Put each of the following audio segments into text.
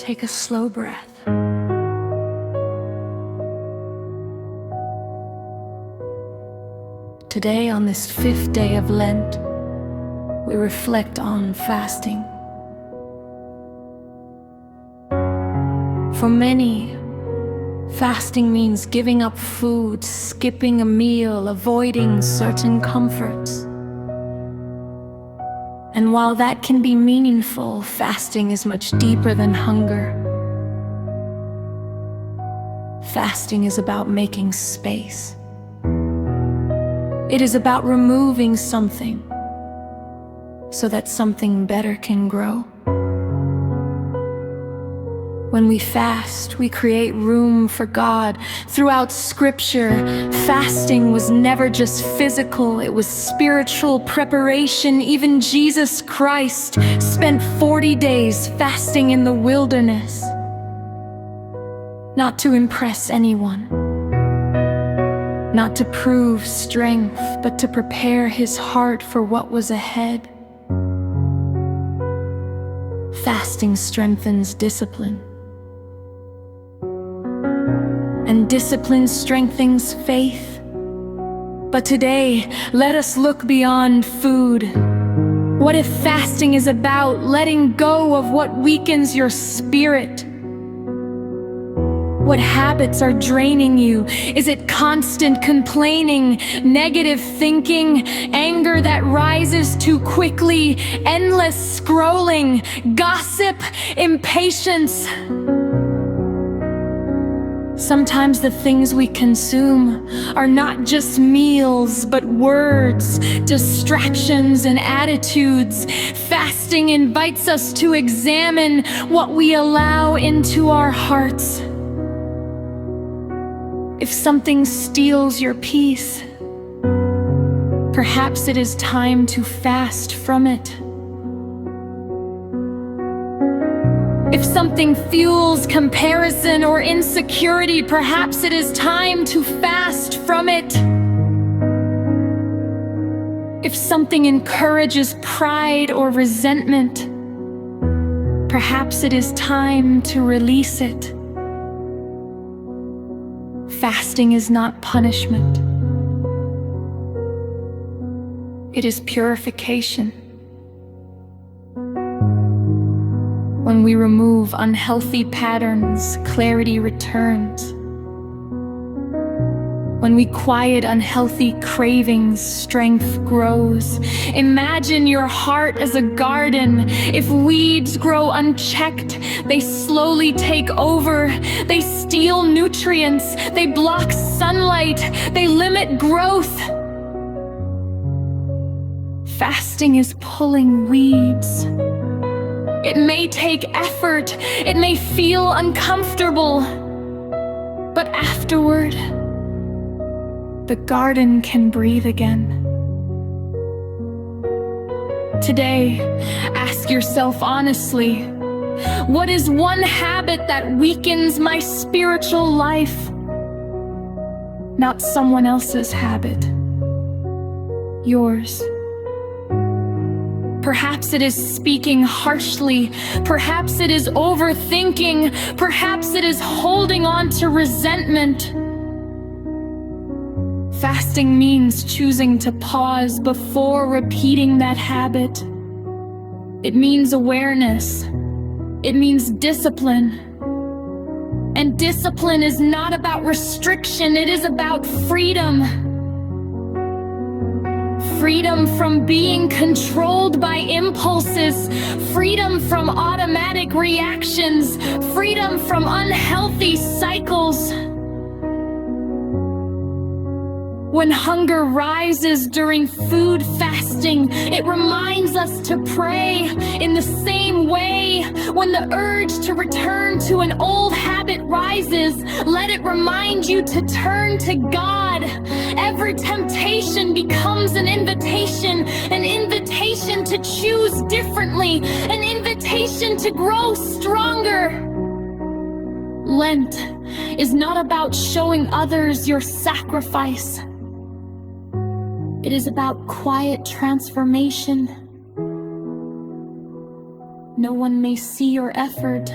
take a slow breath. Today, on this 5th day of Lent, we reflect on fasting. For many, fasting means giving up food, skipping a meal, avoiding certain comforts. And while that can be meaningful, fasting is much deeper than hunger. Fasting is about making space. It is about removing something so that something better can grow. When we fast, we create room for God. Throughout Scripture, fasting was never just physical, it was spiritual preparation. Even Jesus Christ spent 40 days fasting in the wilderness, not to impress anyone, not to prove strength, but to prepare his heart for what was ahead. Fasting strengthens discipline, and discipline strengthens faith. But today, let us look beyond food. What if fasting is about letting go of what weakens your spirit? What habits are draining you? Is it constant complaining, negative thinking, anger that rises too quickly, endless scrolling, gossip, impatience? Sometimes the things we consume are not just meals, but words, distractions, and attitudes. Fasting invites us to examine what we allow into our hearts. If something steals your peace, perhaps it is time to fast from it. If something fuels comparison or insecurity, perhaps it is time to fast from it. If something encourages pride or resentment, perhaps it is time to release it. Fasting is not punishment. It is purification. When we remove unhealthy patterns, clarity returns. When we quiet unhealthy cravings, strength grows. Imagine your heart as a garden. If weeds grow unchecked, they slowly take over. They steal nutrients. They block sunlight. They limit growth. Fasting is pulling weeds. It may take effort. It may feel uncomfortable. But afterward, the garden can breathe again. Today, ask yourself honestly, what is one habit that weakens my spiritual life? Not someone else's habit, yours. Perhaps it is speaking harshly. Perhaps it is overthinking. Perhaps it is holding on to resentment. Fasting means choosing to pause before repeating that habit. It means awareness. It means discipline. And discipline is not about restriction, it is about freedom. Freedom from being controlled by impulses, freedom from automatic reactions, freedom from unhealthy cycles. When hunger rises during food fasting, it reminds us to pray. In the same way, when the urge to return to an old habit rises, let it remind you to turn to God. Every temptation becomes an invitation to choose differently, an invitation to grow stronger. Lent is not about showing others your sacrifice. It is about quiet transformation. No one may see your effort,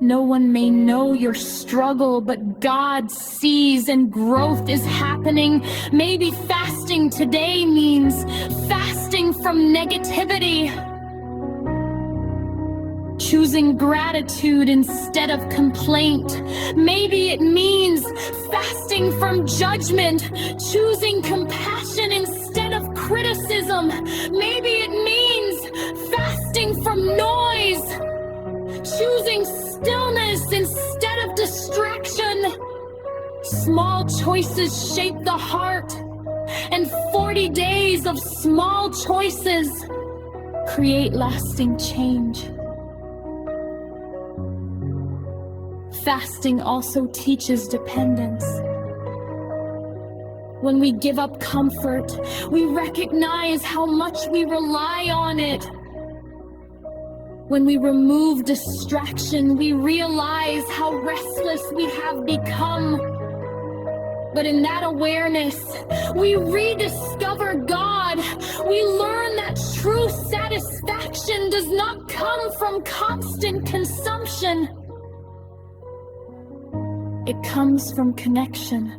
No one may know your struggle, but God sees and growth is happening. Maybe fasting today means fasting from negativity, choosing gratitude instead of complaint. Maybe it means fasting from judgment, choosing compassion instead of criticism. Maybe it means fasting from noise, choosing stillness instead of distraction. Small choices shape the heart, and 40 days of small choices create lasting change. Fasting also teaches dependence. When we give up comfort, we recognize how much we rely on it. When we remove distraction, we realize how restless we have become. But in that awareness, we rediscover God. We learn that true satisfaction does not come from constant consumption. It comes from connection.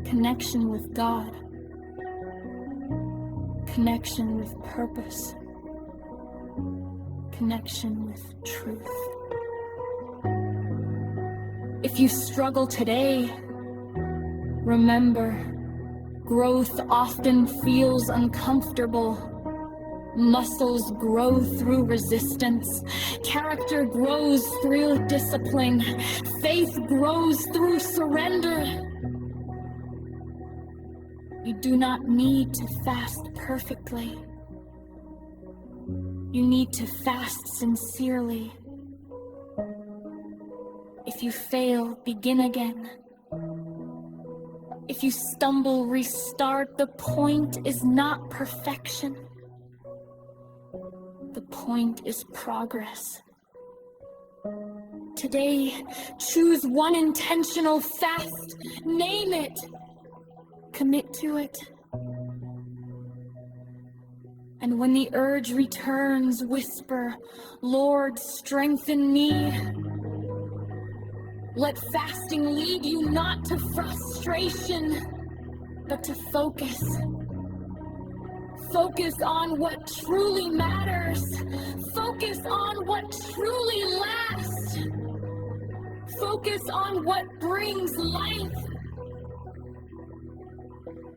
Connection with God. Connection with purpose. Connection with truth. If you struggle today, remember, growth often feels uncomfortable. Muscles grow through resistance. Character grows through discipline. Faith grows through surrender. You do not need to fast perfectly. You need to fast sincerely. If you fail, begin again. If you stumble, restart. The point is not perfection. The point is progress. Today, choose one intentional fast. Name it. Commit to it. And when the urge returns, whisper, "Lord, strengthen me." Let fasting lead you not to frustration, but to focus. Focus on what truly matters. Focus on what truly lasts. Focus on what brings life.